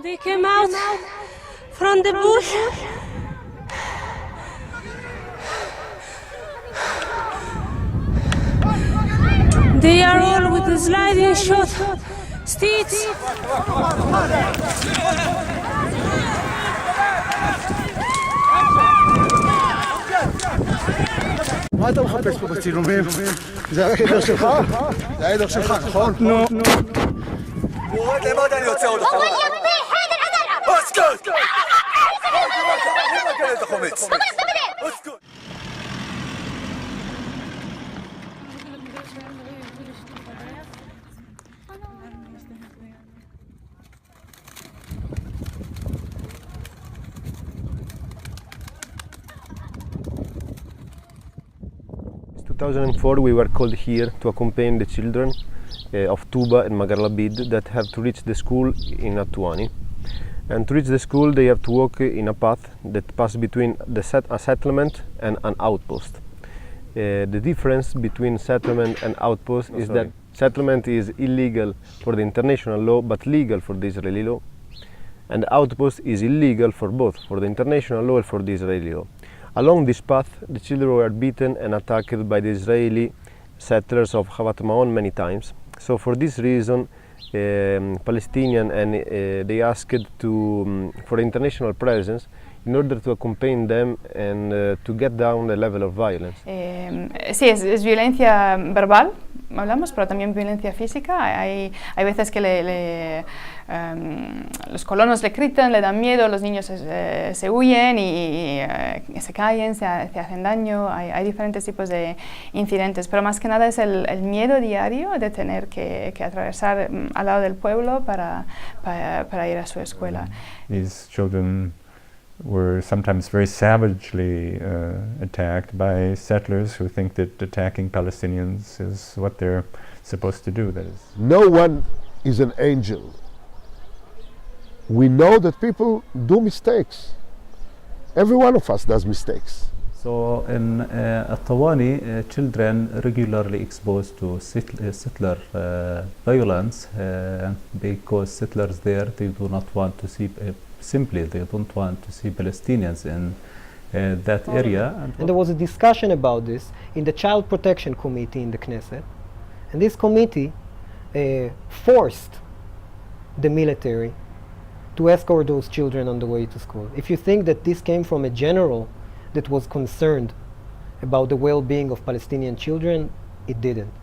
They came out from the bush. They are all with the sliding shot sticks. מה אתה מחפש פה בצילומים? זה העדר שלך? זה העדר שלך, נכון? נו. הוא רואה למטה, אני יוצא עוד אחר. اسكت! اسكت! 2004 we were called here to accompany the children of Tuba and Magarlabid that have to reach the school in Atuani. And to reach the school they have to walk in a path that passes between a settlement and an outpost. The difference between settlement and outpost is that settlement is illegal for the international law but legal for the Israeli law, and the outpost is illegal for both, for the international law and for the Israeli law. Along this path, the children were beaten and attacked by the Israeli settlers of Chavat Maon many times. So for this reason, Palestinian and they asked for international presence in order to accompany them and to get down the level of violence. Sí, es violencia verbal, hablamos, pero también violencia física. Hay veces que los colonos le gritan, le dan miedo, los niños se huyen y se caen, se hacen daño. Hay diferentes tipos de incidentes, pero más que nada es el miedo diario de tener que atravesar al lado del pueblo para ir a su escuela. These children were sometimes very savagely attacked by settlers who think that attacking Palestinians is what they're supposed to do. That is, no one is an angel. We know that people do mistakes. Every one of us does mistakes. So in Atawani, children regularly exposed to settler violence because settlers there, they do not want to see simply they don't want to see Palestinians in that area. And there was a discussion about this in the Child Protection Committee in the Knesset, and this committee forced the military to escort those children on the way to school. If you think that this came from a general that was concerned about the well-being of Palestinian children, it didn't.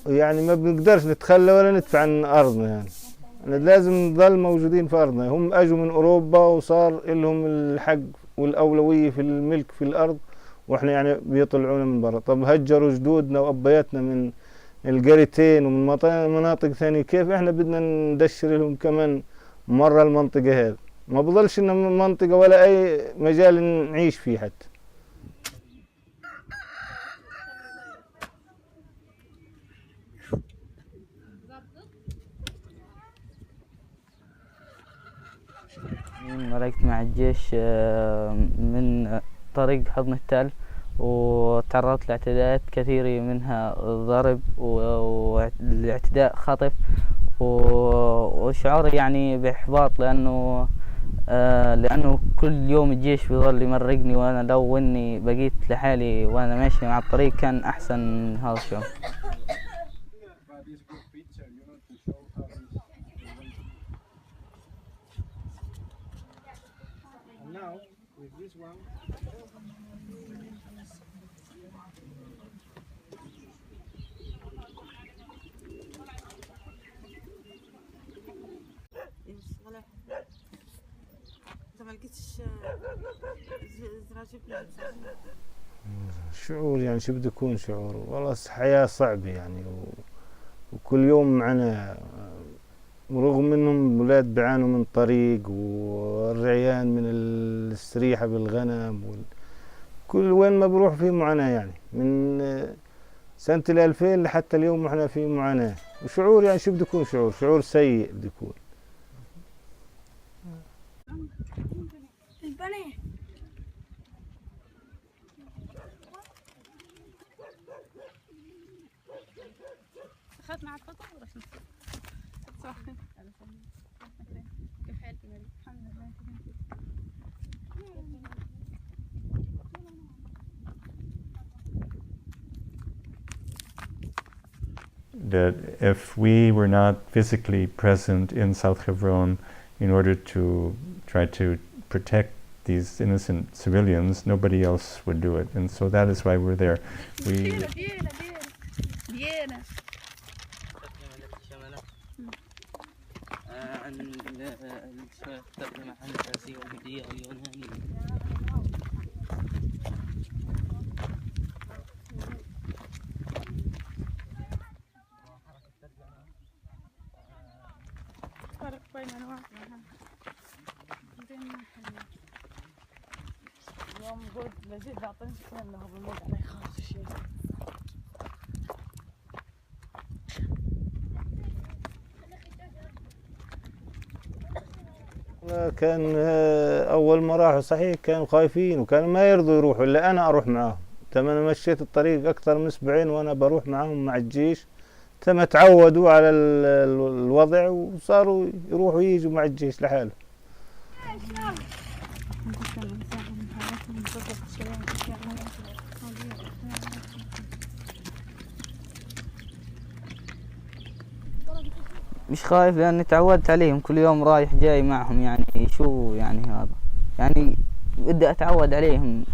يعني ما بنقدرش نتخلى ولا ندفع عن أرضنا، يعني لازم نظل موجودين في أرضنا. هم أجوا من أوروبا وصار لهم الحق والأولوية في الملك في الأرض، وإحنا يعني بيطلعونا من برا. طب هجروا جدودنا وأبياتنا من القريتين ومن مناطق ثانية، كيف إحنا بدنا ندشر لهم كمان مرة المنطقة هذه؟ ما بضلش إنه منطقة ولا أي مجال نعيش فيه حتى. مرقت مع الجيش من طريق حضن التل، وتعرضت لاعتداءات كثيرة، منها ضرب والاعتداء خطف، وشعوري يعني بإحباط لأنه كل يوم الجيش بيظل يمرقني، وأنا لو إني بقيت لحالي وأنا ماشي مع الطريق كان أحسن من هذا الشعور. ما لقيتش زراجي بلاد شعور يعني شو بده يكون شعور، والله حياة صعبة يعني وكل يوم معنا، ورغم انهم الولاد بيعانوا من طريق والرعيان من السريحة بالغنم كل وين ما بروح فيه معاناة يعني، من سنة 2000 لحتى اليوم احنا في معاناة، وشعور يعني شو بده يكون شعور سيء بده يكون. اخذت معك فطور ولا شنو؟ صح. كيف حالك يا مريم؟ الحمد لله. That if we were not physically present in South Hebron in order to try to protect these innocent civilians, nobody else would do it. And so that is why we're there. We فرق بين انواع زين اليوم قلت لزيد بعطيني سكين له بالموت عليه خالص شيء. كان أول ما راحوا صحيح كانوا خايفين وكانوا ما يرضوا يروحوا إلا أنا أروح معاهم. أنا مشيت الطريق أكثر من أسبوعين وأنا بروح معاهم مع الجيش، تعودوا على الوضع وصاروا يروحوا ييجوا مع الجيش لحاله. مش خايف لأني تعودت عليهم، كل يوم رايح جاي معهم، يعني شو يعني هذا، يعني بدي أتعود عليهم.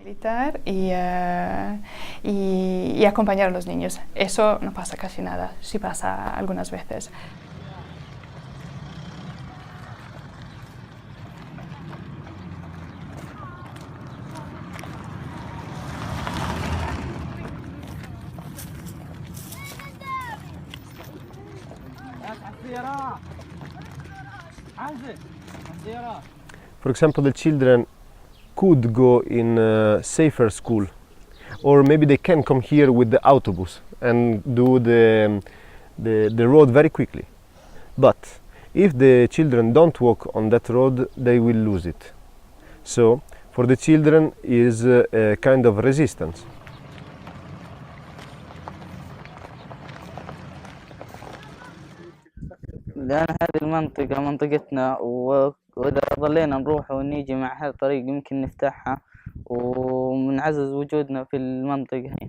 Militar y acompañar a los niños. Eso no pasa casi nada, sí pasa algunas veces. For example, the children could go in a safer school, or maybe they can come here with the autobus and do the road very quickly. But if the children don't walk on that road, they will lose it. So for the children is a kind of resistance. لأن هذه المنطقة منطقتنا، وإذا ظلينا نروح ونيجي مع هذا الطريق يمكن نفتحها ونعزز وجودنا في المنطقة هي.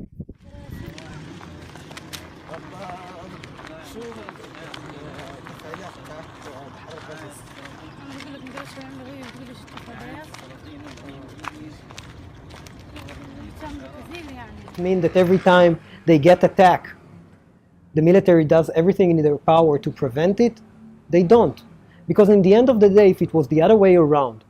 Mean that every time they get attacked, the military does everything in their power to prevent it? They don't. Because in the end of the day, if it was the other way around,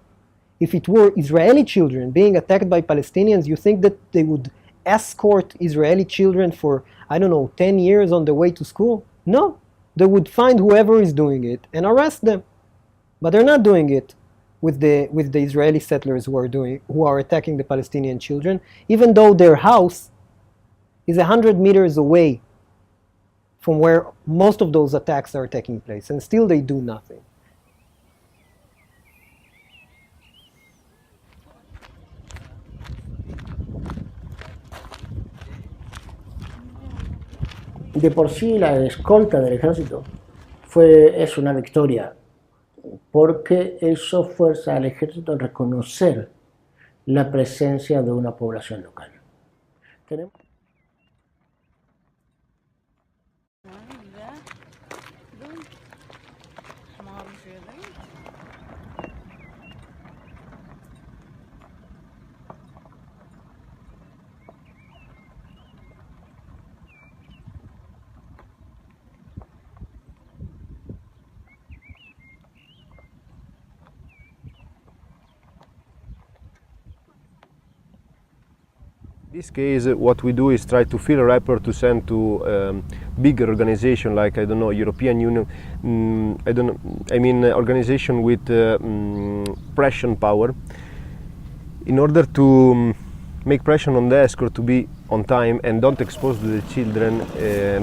if it were Israeli children being attacked by Palestinians, you think that they would escort Israeli children for, I don't know, 10 years on the way to school? No. They would find whoever is doing it and arrest them. But they're not doing it with the Israeli settlers who are attacking the Palestinian children, even though their house is 100 meters away from where most of those attacks are taking place, and still they do nothing. De por sí la escolta del ejército es una victoria, porque eso fuerza al ejército a reconocer la presencia de una población local. Tenemos In this case, what we do is try to fill a wrapper to send to bigger organization like, I don't know, European Union, organization with pressure power, in order to make pressure on the escort to be on time and don't expose the children,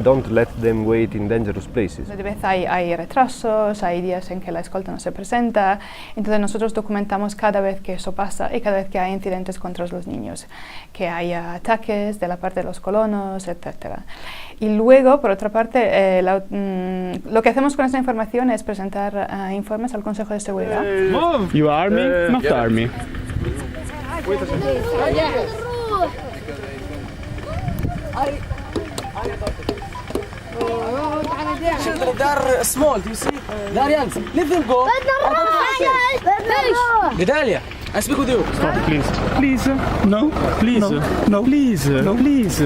don't let them wait in dangerous places. De vez hay retrasos, hay días en que la escolta no se presenta, entonces nosotros documentamos cada vez que eso pasa y cada vez que hay incidentes contra los niños, que haya ataques de la parte de los colonos, etc. Y luego, por otra parte, lo que hacemos con esta información es presentar informes al Consejo de Seguridad. You army? Not army. Children, they are small, do you see? They are young. Let them go. Gedalia, I speak with you. Stop, please. Please. No. Please. No. Please. No. Please.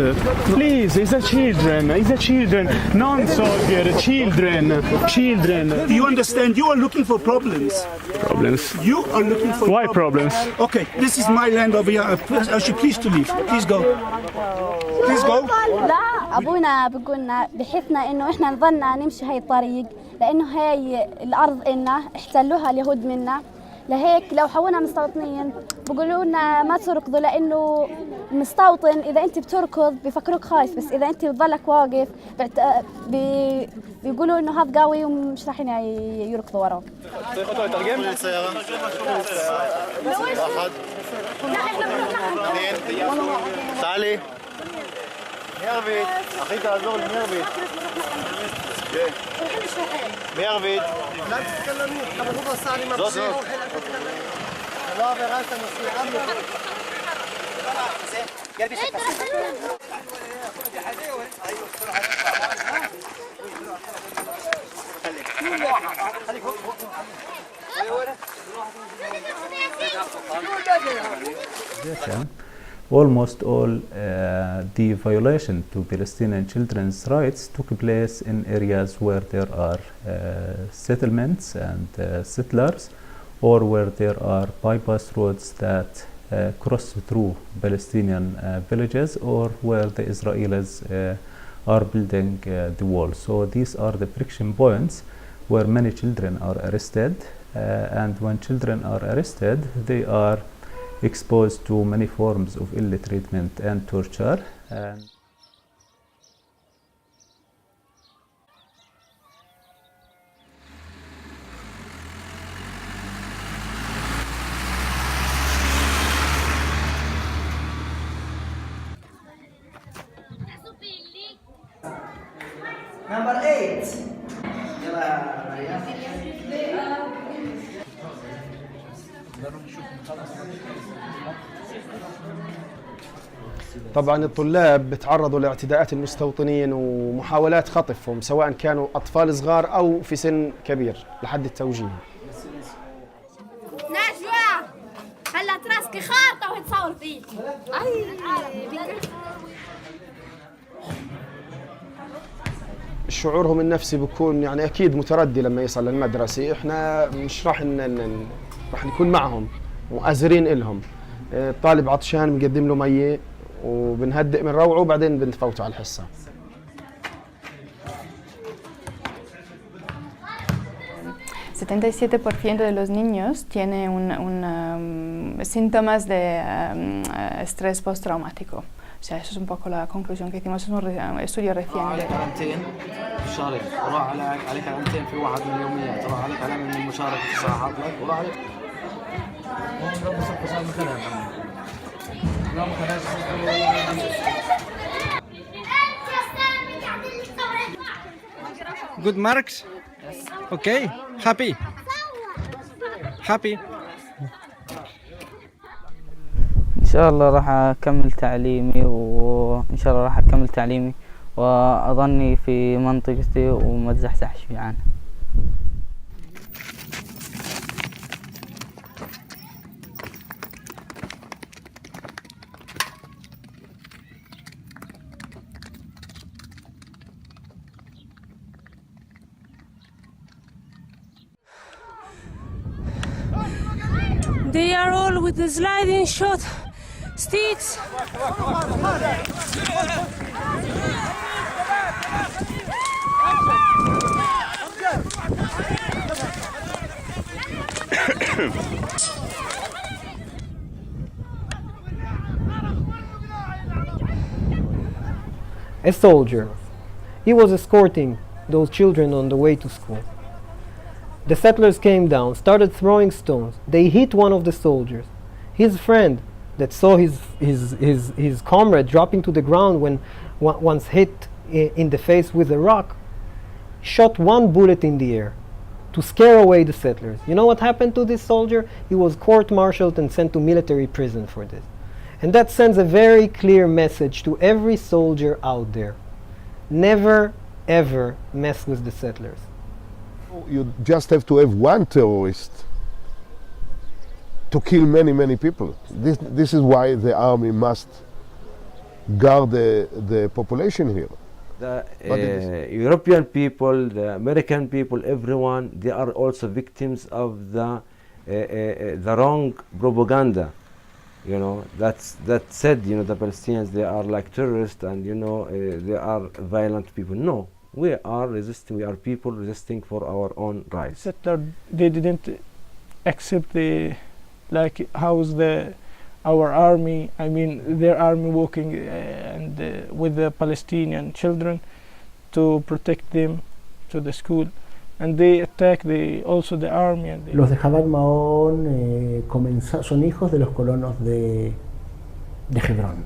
Please. It's a children. It's a children. Non-soldier. Children. Children. Do you understand? You are looking for problems. Problems. You are looking for Why problems? Okay, this is my land over here. I should please to leave. Please go. Please go. لا أبونا بيقولنا بحثنا إنه إحنا نظلنا نمشي هاي الطريق لأنه هاي الأرض إلنا احتلوها اليهود منا، لهيك لو حولنا مستوطنين بيقولوا لنا ما تركضوا لأنه مستوطن إذا أنت بتركض بفكروك خايف، بس إذا أنت بتضلك واقف بيقولوا إنه هذا قوي ومش راح يركضوا وراك. تعالي ميرفيد اخي تعذر ميرفيد ميرفيد لا تتكلمي قبل ربع ساعه ما بصير لا براسه مسيح Almost all the violation to Palestinian children's rights took place in areas where there are settlements and settlers, or where there are bypass roads that cross through Palestinian villages, or where the Israelis are building the wall. So these are the friction points where many children are arrested, and when children are arrested, they are exposed to many forms of ill treatment and torture. Number 8. طبعا الطلاب بتعرضوا لاعتداءات المستوطنين ومحاولات خطفهم، سواء كانوا أطفال صغار أو في سن كبير لحد التوجيه. نجوى خلت راسك خارطة وهي تصور فيك. شعورهم النفسي بيكون يعني أكيد متردي لما يصل للمدرسة. إحنا مش راح نكون معهم مؤازرين إلهم. الطالب عطشان بنقدم له مية وبنهدئ من روعه وبعدين بنفوته على الحصة. 77% de los niños tiene síntomas de estrés postraumático. O sea, eso es un poco la conclusión que hicimos en un estudio reciente. عليك علامتين شهرين، وراح عليك علامتين في واحد من اليوميات، راح عليك علامة من المشاركة تصحح لك، وراح عليك Good marks? Yes. Okay. Happy? Happy? إن شاء الله راح أكمل تعليمي، وإن شاء الله راح أكمل تعليمي وأظني في منطقتي وما أتزحزحش عنها. They are all with the sliding shot Sticks. A soldier. He was escorting those children on the way to school. The settlers came down, started throwing stones. They hit one of the soldiers. His friend that saw his comrade dropping to the ground when once hit in the face with a rock, shot one bullet in the air to scare away the settlers. You know what happened to this soldier? He was court-martialed and sent to military prison for this. And that sends a very clear message to every soldier out there. Never, ever mess with the settlers. You just have to have one terrorist to kill many, many people. This is why the army must guard the population here. The European people, the American people, everyone, they are also victims of the wrong propaganda. You know, that said, you know, the Palestinians, they are like terrorists and, you know, they are violent people. No, we are resisting, we are people resisting for our own rights. Settler, they didn't accept the, like, how's our army, I mean, their army walking with the Palestinian children to protect them to the school. And they attack also the army. And los de Jabhat Maón son hijos de los colonos de Hebrón.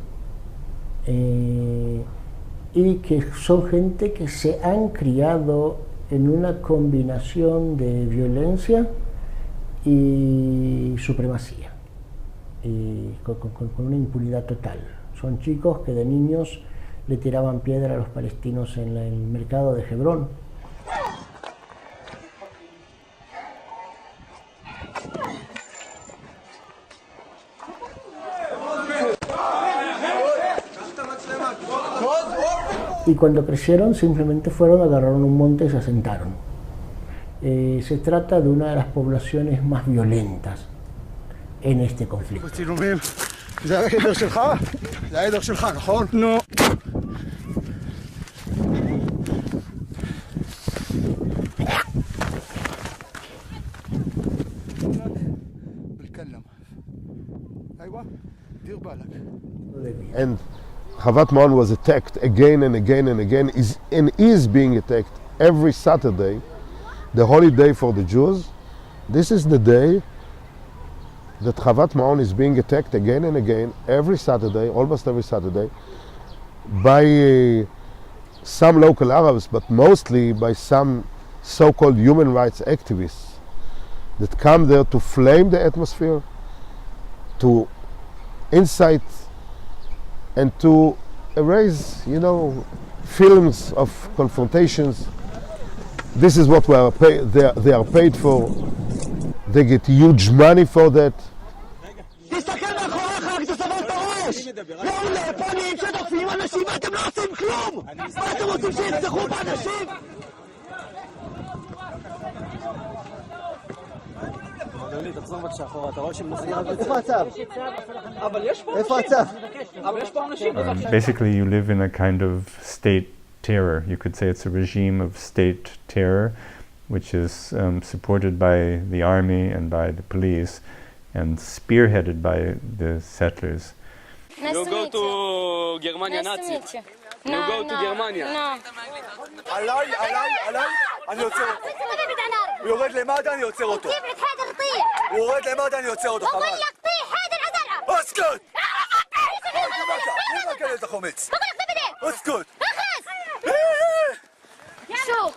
Y que son gente que se han criado en una combinación de violencia y supremacía, y con una impunidad total. Son chicos que de niños le tiraban piedra a los palestinos en el mercado de Hebrón. Y cuando crecieron simplemente agarraron un monte y se asentaron. Se trata de una de las poblaciones más violentas en este conflicto. No. And Jabhat Maón was attacked again and again and again, and is being attacked every Saturday, the holy day for the Jews. This is the day that Jabhat Maón is being attacked again and again, every Saturday, almost every Saturday, by some local Arabs, but mostly by some so-called human rights activists that come there to flame the atmosphere, to incite and to erase, you know, films of confrontations. This is what they are paid for. They get huge money for that. Basically, you live in a kind of state terror. You could say it's a regime of state terror, which is supported by the army and by the police, and spearheaded by the settlers. You go to Germania Nazi. You go to Germania. אני עוצר אותו. הוא יורד למטה, אני עוצר אותו. הוא יורד למטה, אני עוצר אותו, חבל. اسكت! ليه ما كان خمس؟ اسكت! شو؟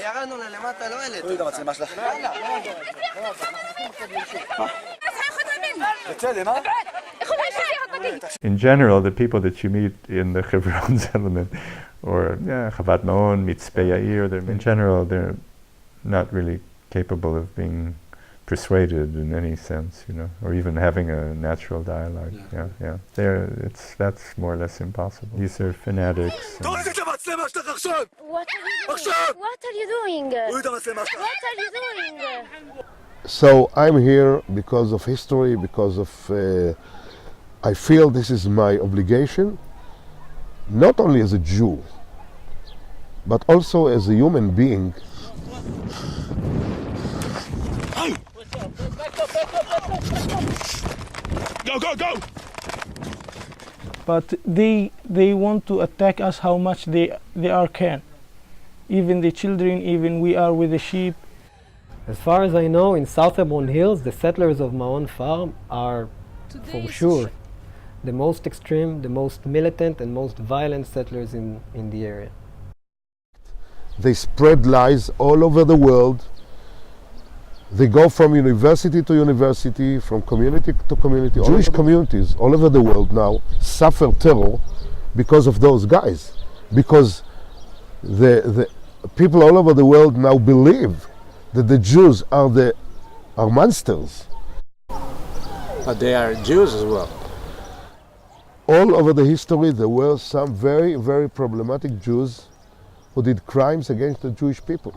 ירדנו למטה, לא העלית. תוריד את המצלמה שלך. In general, the people that you meet in the Hebron settlement, or Jabhat Maón, Mitzpeh Yair, in general, they're not really capable of being persuaded in any sense, you know, or even having a natural dialogue. That's more or less impossible. These are fanatics. What are you doing? What are you doing? So I'm here because of history, because of I feel this is my obligation, not only as a Jew, but also as a human being. Go, go, go! But they want to attack us how much they are can. Even the children, even we are with the sheep. As far as I know, in South Hebron Hills, the settlers of Maon Farm are, for sure, the most extreme, the most militant and most violent settlers in the area. They spread lies all over the world. They go from university to university, from community to community. Jewish communities all over the world now suffer terror because of those guys. Because the people all over the world now believe that the Jews are monsters. But they are Jews as well. All over the history there were some very, very problematic Jews who did crimes against the Jewish people.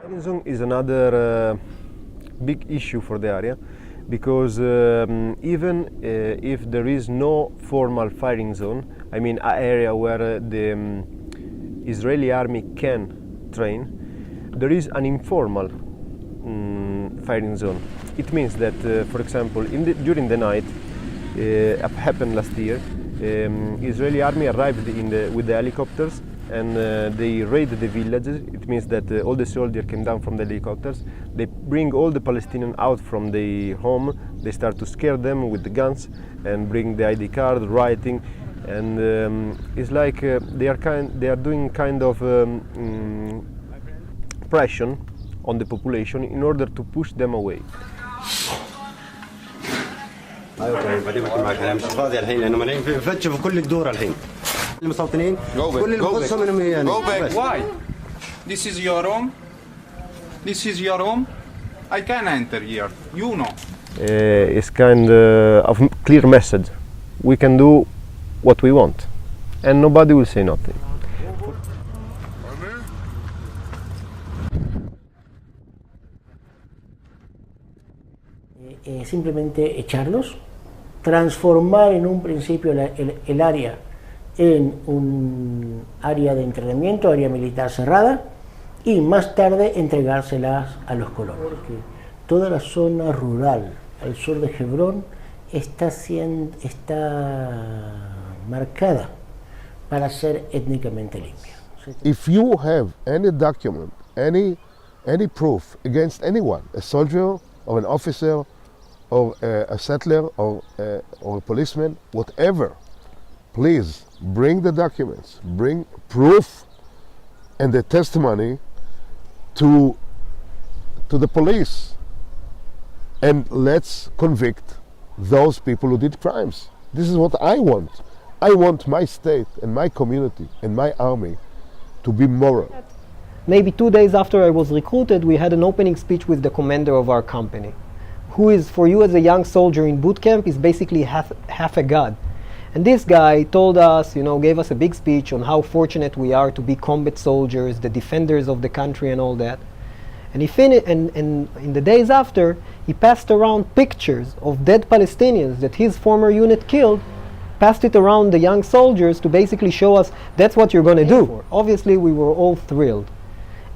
Fighting zone is another big issue for the area, because even if there is no formal firing zone, I mean an area where the Israeli army can train, there is an informal firing zone. It means that, for example, during the night, happened last year, Israeli army arrived with the helicopters, and they raided the villages. It means that all the soldiers came down from the helicopters. They bring all the Palestinians out from their home. They start to scare them with the guns and bring the ID card, writing, and it's like they are doing kind of pressure on the population in order to push them away. بعدين بحكي معك انا مش فاضي الحين لانه مانعين بفتشوا في كل الدور الحين المستوطنين كل اللي بخصهم انهم يعني Go back. Why? This is your home. This is your home. I can enter here. You know. It's kind of clear message. We can do what we want, and nobody will say nothing. Simplemente echarlos, transformar en un principio el área en un área de entrenamiento, área militar cerrada, y más tarde entregárselas a los colonos. Porque toda la zona rural al sur de Hebrón está marcada para ser étnicamente limpia. If you have any document, any proof against anyone, a soldier or an officer or a settler or a policeman, whatever, please bring the documents, bring proof and the testimony to the police, and let's convict those people who did crimes. This is what I want. I want my state and my community and my army to be moral. Maybe 2 days after I was recruited, we had an opening speech with the commander of our company, who is, for you as a young soldier in boot camp, is basically half a god. And this guy told us, gave us a big speech on how fortunate we are to be combat soldiers, the defenders of the country and all that. And he finished, and in the days after, he passed around pictures of dead Palestinians that his former unit killed, passed it around the young soldiers to basically show us that's what you're going to do. Obviously, we were all thrilled.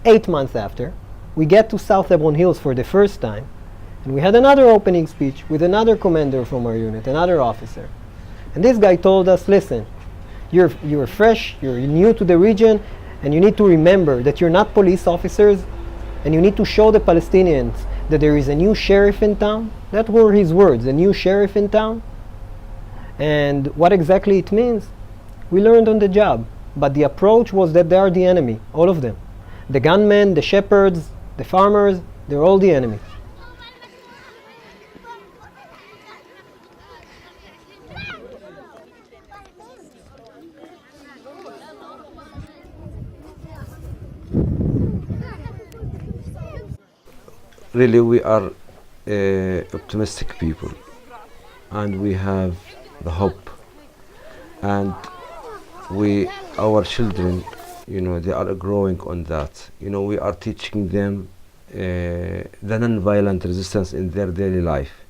8 months after, we get to South Hebron Hills for the first time, and we had another opening speech with another commander from our unit, another officer. And this guy told us, listen, you're fresh, you're new to the region, and you need to remember that you're not police officers, and you need to show the Palestinians that there is a new sheriff in town. That were his words, a new sheriff in town. And what exactly it means, we learned on the job. But the approach was that they are the enemy, all of them. The gunmen, the shepherds, the farmers, they're all the enemy. really we are optimistic people, and we have the hope, and our children, you know, they are growing on that. You know, we are teaching them the non-violent resistance in their daily life.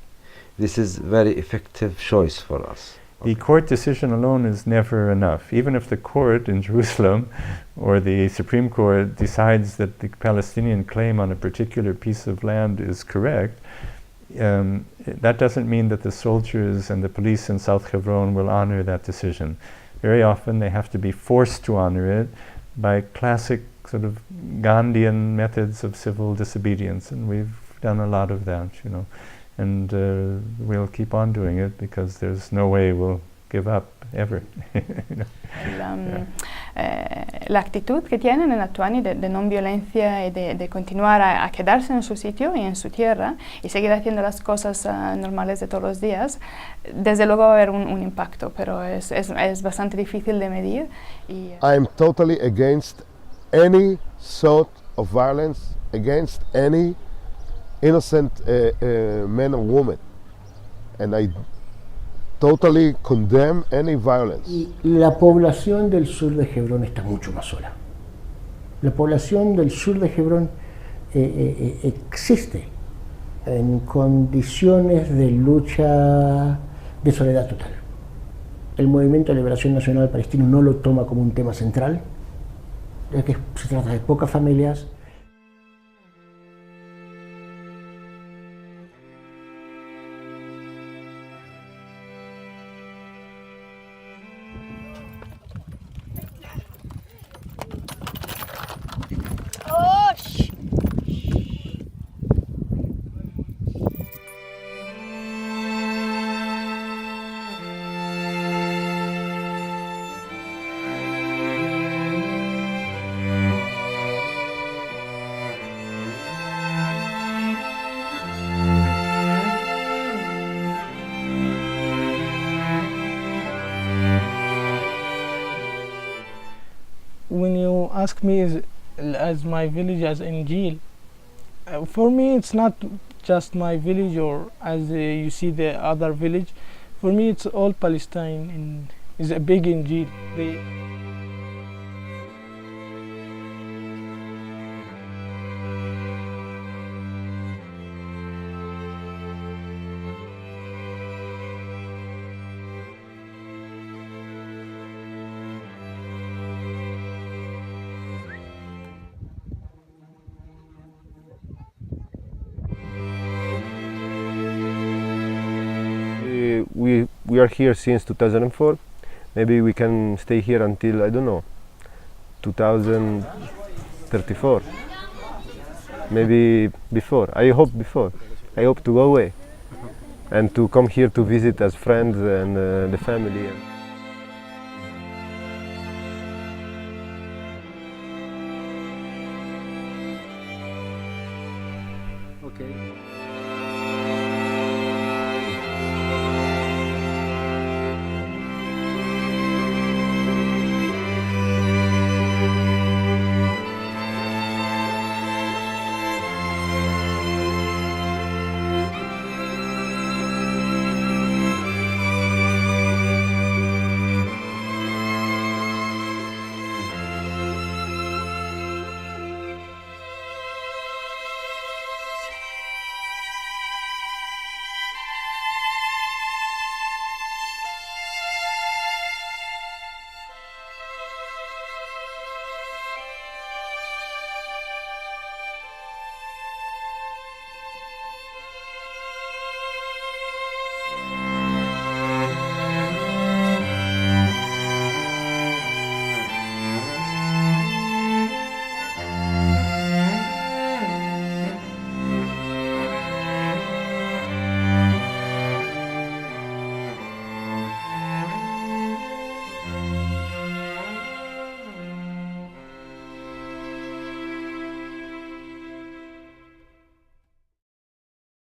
This is very effective choice for us. The court decision alone is never enough. Even if the court in Jerusalem or the Supreme Court decides that the Palestinian claim on a particular piece of land is correct, that doesn't mean that the soldiers and the police in South Hebron will honor that decision. Very often they have to be forced to honor it by classic sort of Gandhian methods of civil disobedience, and we've done a lot of that, you know. And we'll keep on doing it because there's no way we'll give up ever. La actitud que tienen en Atuani de non violencia y de continuar a quedarse en su sitio y en su tierra y seguir haciendo las cosas normales de todos los días, desde luego va a haber un impacto, pero es bastante difícil de medir. I'm totally against any sort of violence against any innocent man or woman, and I totally condemn any violence. Y la población del sur de Hebrón está mucho más sola. La población del sur de Hebrón existe en condiciones de lucha de soledad total. El Movimiento de Liberación Nacional Palestino no lo toma como un tema central, ya que se trata de pocas familias. When you ask me as my village as Injil, for me it's not just my village or as you see the other village. For me it's all Palestine and is a big Injil. We are here since 2004. Maybe we can stay here until, I don't know, 2034. Maybe before. I hope before. I hope to go away and to come here to visit as friends and the family.